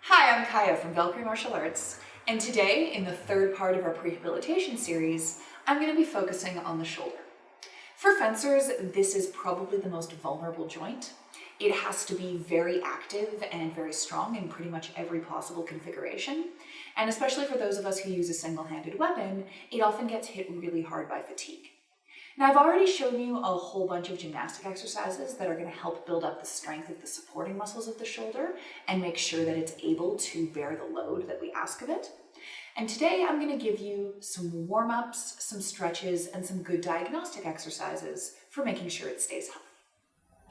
Hi, I'm Kaja from Valkyrie Martial Arts, and today, in the third part of our prehabilitation series, I'm going to be focusing on the shoulder. For fencers, this is probably the most vulnerable joint. It has to be very active and very strong in pretty much every possible configuration, and especially for those of us who use a single-handed weapon, it often gets hit really hard by fatigue. Now, I've already shown you a whole bunch of gymnastic exercises that are going to help build up the strength of the supporting muscles of the shoulder and make sure that it's able to bear the load that we ask of it. And today I'm going to give you some warm-ups, some stretches, and some good diagnostic exercises for making sure it stays healthy.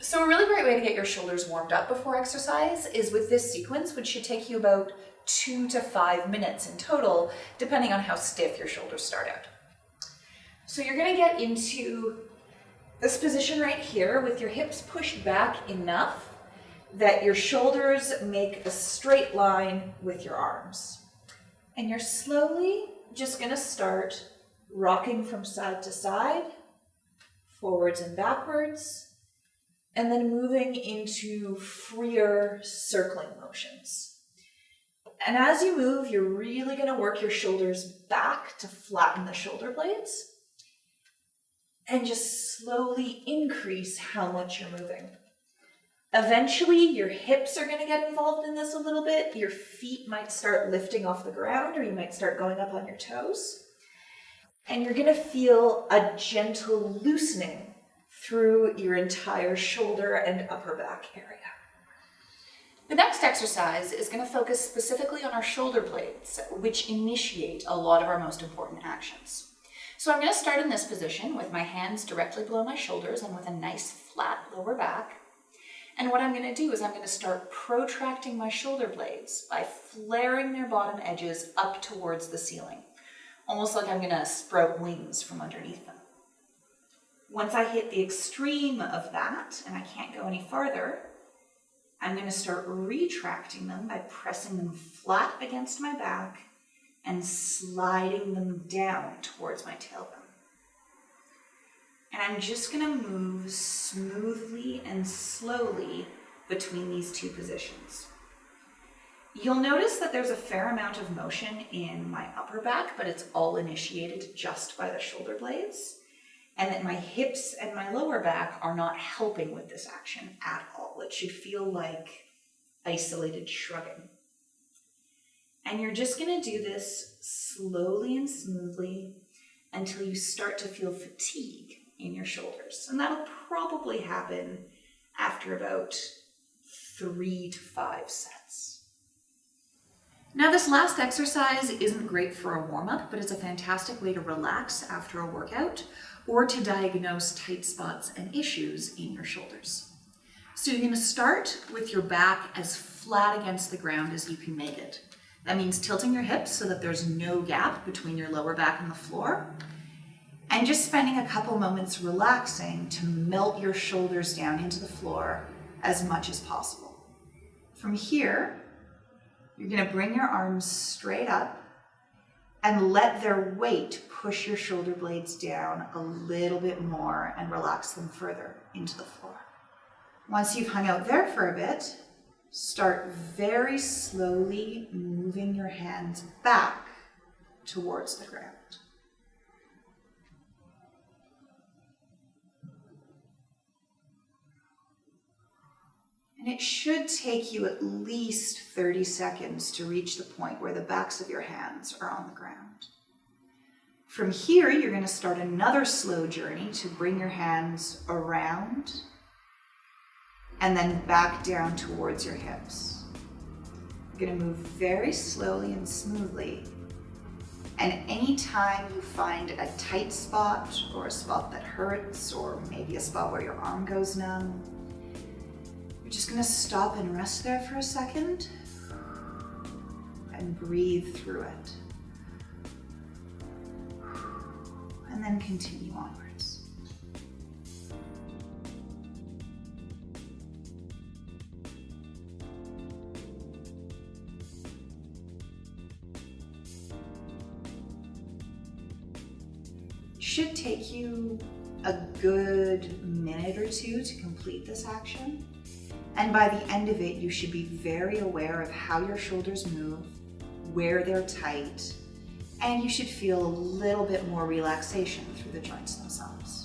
So a really great way to get your shoulders warmed up before exercise is with this sequence, which should take you about 2 to 5 minutes in total, depending on how stiff your shoulders start out. So you're going to get into this position right here with your hips pushed back enough that your shoulders make a straight line with your arms. And you're slowly just going to start rocking from side to side, forwards and backwards, and then moving into freer circling motions. And as you move, you're really going to work your shoulders back to flatten the shoulder blades. And just slowly increase how much you're moving. Eventually, your hips are going to get involved in this a little bit. Your feet might start lifting off the ground, or you might start going up on your toes. And you're going to feel a gentle loosening through your entire shoulder and upper back area. The next exercise is going to focus specifically on our shoulder blades, which initiate a lot of our most important actions. So I'm going to start in this position with my hands directly below my shoulders and with a nice flat lower back. And what I'm going to do is I'm going to start protracting my shoulder blades by flaring their bottom edges up towards the ceiling, almost like I'm going to sprout wings from underneath them. Once I hit the extreme of that, and I can't go any farther, I'm going to start retracting them by pressing them flat against my back and sliding them down towards my tailbone. And I'm just going to move smoothly and slowly between these two positions. You'll notice that there's a fair amount of motion in my upper back, but it's all initiated just by the shoulder blades, and that my hips and my lower back are not helping with this action at all. It should feel like isolated shrugging. And you're just going to do this slowly and smoothly until you start to feel fatigue in your shoulders. And that'll probably happen after about 3 to 5 sets. Now, this last exercise isn't great for a warm-up, but it's a fantastic way to relax after a workout or to diagnose tight spots and issues in your shoulders. So you're going to start with your back as flat against the ground as you can make it. That means tilting your hips so that there's no gap between your lower back and the floor, and just spending a couple moments relaxing to melt your shoulders down into the floor as much as possible. From here, you're going to bring your arms straight up and let their weight push your shoulder blades down a little bit more and relax them further into the floor. Once you've hung out there for a bit, start very slowly moving your hands back towards the ground. And it should take you at least 30 seconds to reach the point where the backs of your hands are on the ground. From here, you're going to start another slow journey to bring your hands around and then back down towards your hips. You're going to move very slowly and smoothly. And anytime you find a tight spot or a spot that hurts or maybe a spot where your arm goes numb, you're just going to stop and rest there for a second and breathe through it. And then continue onwards. Should take you a good minute or two to complete this action. And by the end of it, you should be very aware of how your shoulders move, where they're tight, and you should feel a little bit more relaxation through the joints themselves.